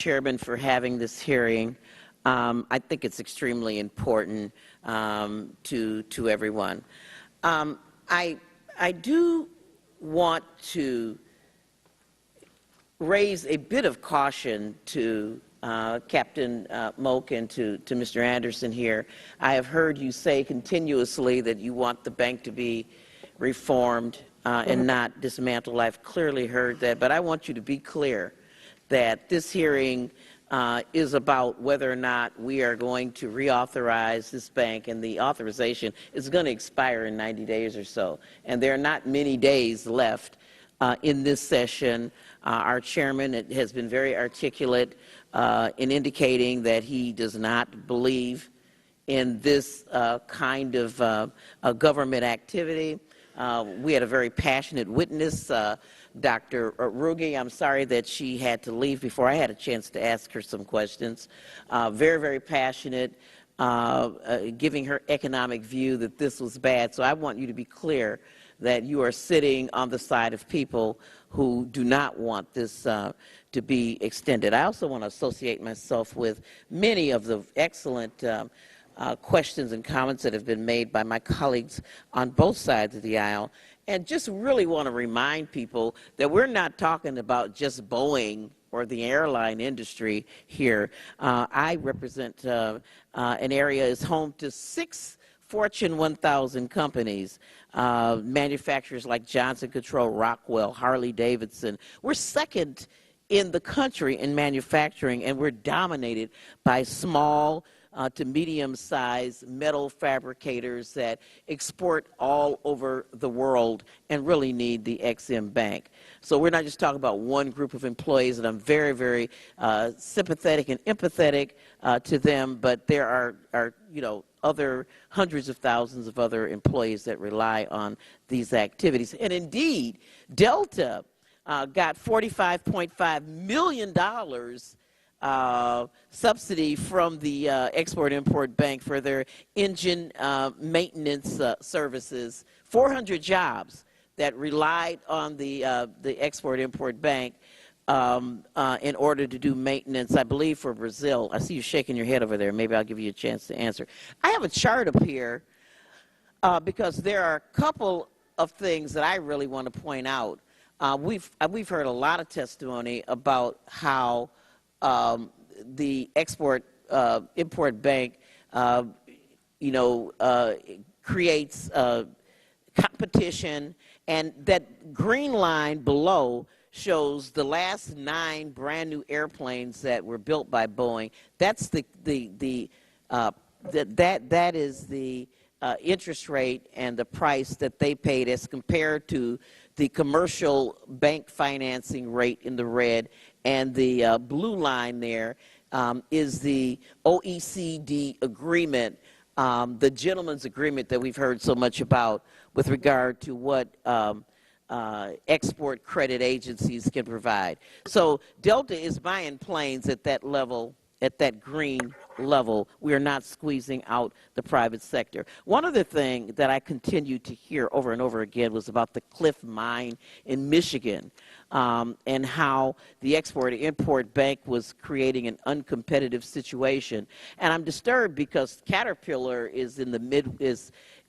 Chairman, for having this hearing. I think it's extremely important to everyone. I do want to raise a bit of caution to Captain Moak and to Mr. Anderson here. I have heard you say continuously that you want the bank to be reformed and not dismantled. I've clearly heard that, but I want you to be clear that this hearing is about whether or not we are going to reauthorize this bank, and the authorization is going to expire in 90 days or so. And there are not many days left in this session. Our chairman has been very articulate in indicating that he does not believe in this kind of government activity. We had a very passionate witness, Dr. Ruge. I'm sorry that she had to leave before I had a chance to ask her some questions. Very, very passionate, giving her economic view that this was bad. So I want you to be clear that you are sitting on the side of people who do not want this to be extended. I also want to associate myself with many of the excellent questions and comments that have been made by my colleagues on both sides of the aisle, and just really want to remind people that we're not talking about just Boeing or the airline industry here. I represent an area is home to 6 Fortune 1000 companies, manufacturers like Johnson Control, Rockwell, Harley-Davidson. We're second in the country in manufacturing, and we're dominated by small to medium-sized metal fabricators that export all over the world and really need the Ex-Im Bank. So we're not just talking about one group of employees, and I'm very, very sympathetic and empathetic to them, but there are other hundreds of thousands of other employees that rely on these activities. And indeed, Delta got $45.5 million subsidy from the Export-Import Bank for their engine maintenance services. 400 jobs that relied on the Export-Import Bank in order to do maintenance, I believe, for Brazil. I see you shaking your head over there. Maybe I'll give you a chance to answer. I have a chart up here because there are a couple of things that I really want to point out. We've heard a lot of testimony about how the Export-Import Bank, creates competition, and that green line below shows the last 9 brand new airplanes that were built by Boeing. That's that is the interest rate and the price that they paid as compared to the commercial bank financing rate in the red, and the blue line there is the OECD agreement, the gentleman's agreement that we've heard so much about with regard to what export credit agencies can provide. So Delta is buying planes at that level, at that green level. We are not squeezing out the private sector. One other thing that I continued to hear over and over again was about the Cliff Mine in Michigan, and how the Export-Import Bank was creating an uncompetitive situation. And I'm disturbed because Caterpillar is in the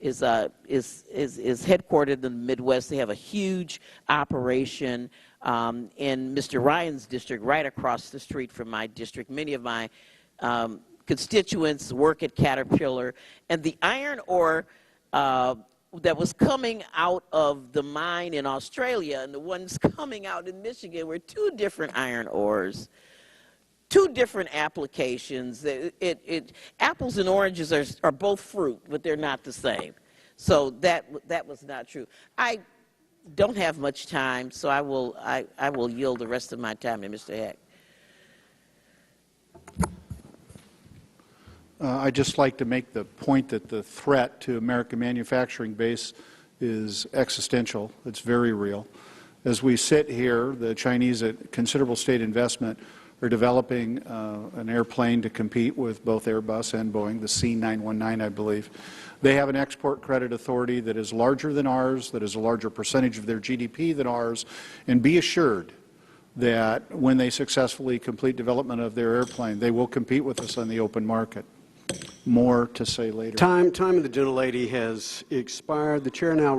is headquartered in the Midwest. They have a huge operation in Mr. Ryan's district, right across the street from my district. Many of my constituents work at Caterpillar, and the iron ore that was coming out of the mine in Australia and the ones coming out in Michigan were 2 different iron ores, 2 different applications. Apples and oranges are both fruit, but they're not the same. So that was not true. I don't have much time, so I will yield the rest of my time to Mr. Heck. I'd just like to make the point that the threat to American manufacturing base is existential. It's very real. As we sit here, the Chinese, at considerable state investment, are developing an airplane to compete with both Airbus and Boeing, the C919, I believe. They have an export credit authority that is larger than ours, that is a larger percentage of their GDP than ours, and be assured that when they successfully complete development of their airplane, they will compete with us on the open market. More to say later. Time of the gentlelady has expired. The chair now